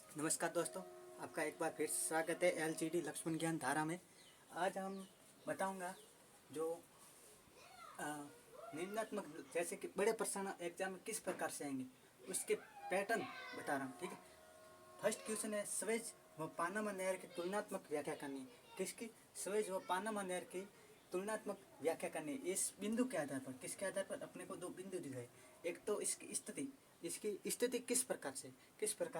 नमस्कार दोस्तों, आपका एक बार फिर स्वागत है एलजीडी लक्ष्मण ज्ञान धारा में। आज हम बताऊंगा जो अ, निम्नात्मक जैसे कि बड़े प्रश्न एग्जाम में किस प्रकार से आएंगे उसके पैटर्न बता रहा हूँ। ठीक है, फर्स्ट क्वेश्चन है स्वेज व पानामा नहर की तुलनात्मक व्याख्या करनी है। किसकी? स्वेज व पानामा नहर की तुलनात्मक व्याख्या करनी है। इस बिंदु के आधार पर, किसके आधार पर? अपने को दो बिंदु दिखाए। एक तो इसकी स्थिति किस प्रकार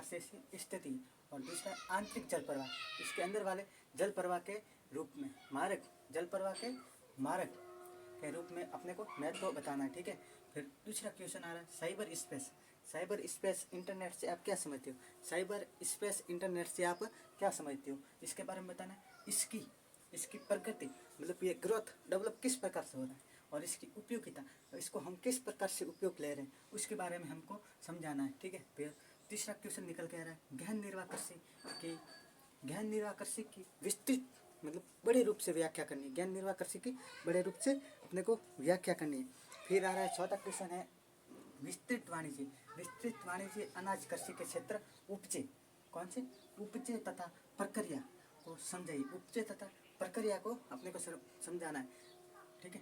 से इसकी स्थिति, और दूसरा आंतरिक जल प्रवाह, इसके अंदर वाले जल प्रवाह के रूप में मारक, जल प्रवाह के मारक के रूप में अपने को महत्व बताना है। ठीक है, फिर दूसरा क्वेश्चन आ रहा है cyber space. Cyber space internet से आप क्या समझते हो? साइबर स्पेस इंटरनेट से आप क्या समझते हो, इसके बारे में बताना है। इसकी प्रगति, मतलब ये ग्रोथ डेवलप किस प्रकार से हो रहा है, और इसकी उपयोगिता, इसको हम किस प्रकार से उपयोग ले रहे हैं, उसके बारे में हमको समझाना है। ठीक है, फिर तीसरा क्वेश्चन निकल के आ रहा है गहन निर्वाह कृषि की विस्तृत, मतलब बड़े रूप से व्याख्या करनी है। गहन निर्वाह कृषि की बड़े रूप से अपने को व्याख्या करनी है। फिर आ रहा है चौथा क्वेश्चन है विस्तृत वाणिज्य अनाज कृषि के क्षेत्र उपजे, कौन से? उपजे तथा प्रक्रिया को समझाइए। उपजे तथा प्रक्रिया को अपने को समझाना है। ठीक है,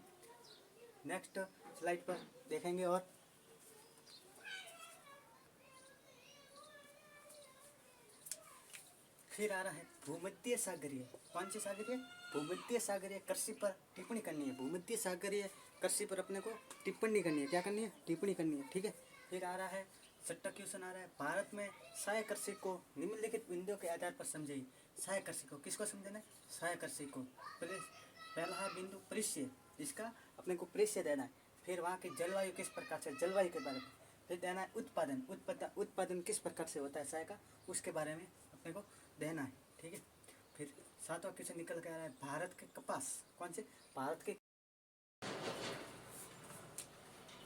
नेक्स्ट स्लाइड पर देखेंगे। और फिर आ रहा है भूमध्य सागरीय, कौन सी सागरीय? भूमध्य सागरीय कृषि पर टिप्पणी करनी है। भूमध्य सागरीय कृषि पर अपने को टिप्पणी करनी है। क्या करनी है? टिप्पणी करनी है। ठीक है, फिर आ रहा है छठा क्वेश्चन आ रहा है भारत में सहायक कृषि को निम्नलिखित बिंदुओं के आधार पर समझाइए। सहायक कृषि को किसको समझना है? सहायक कृषि को। पहला है बिंदु परिचय, इसका अपने को परिचय देना है। फिर वहाँ की जलवायु किस प्रकार से, जलवायु के बारे में। फिर देना है उत्पादन किस प्रकार से होता है सहायक का, उसके बारे में अपने को देना है। ठीक है, फिर सातवां क्वेश्चन निकल के आ रहा है भारत के कपास, कौन से? भारत के।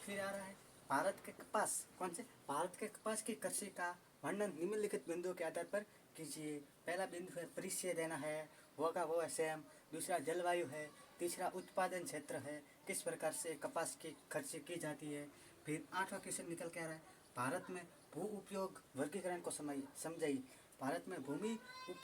फिर आ रहा है भारत के कपास, कौन से? भारत के कपास की कृषि का वर्णन निम्नलिखित बिंदुओं के आधार पर कीजिए। पहला बिंदु है परिचय देना है, होगा वो है सेम। दूसरा जलवायु है। तीसरा उत्पादन क्षेत्र है, किस प्रकार से कपास की कृषि की जाती है। फिर आठवां क्वेश्चन निकल के आ रहा है भारत में भू उपयोग वर्गीकरण को समझाइए। भारत में भूमि उपयोग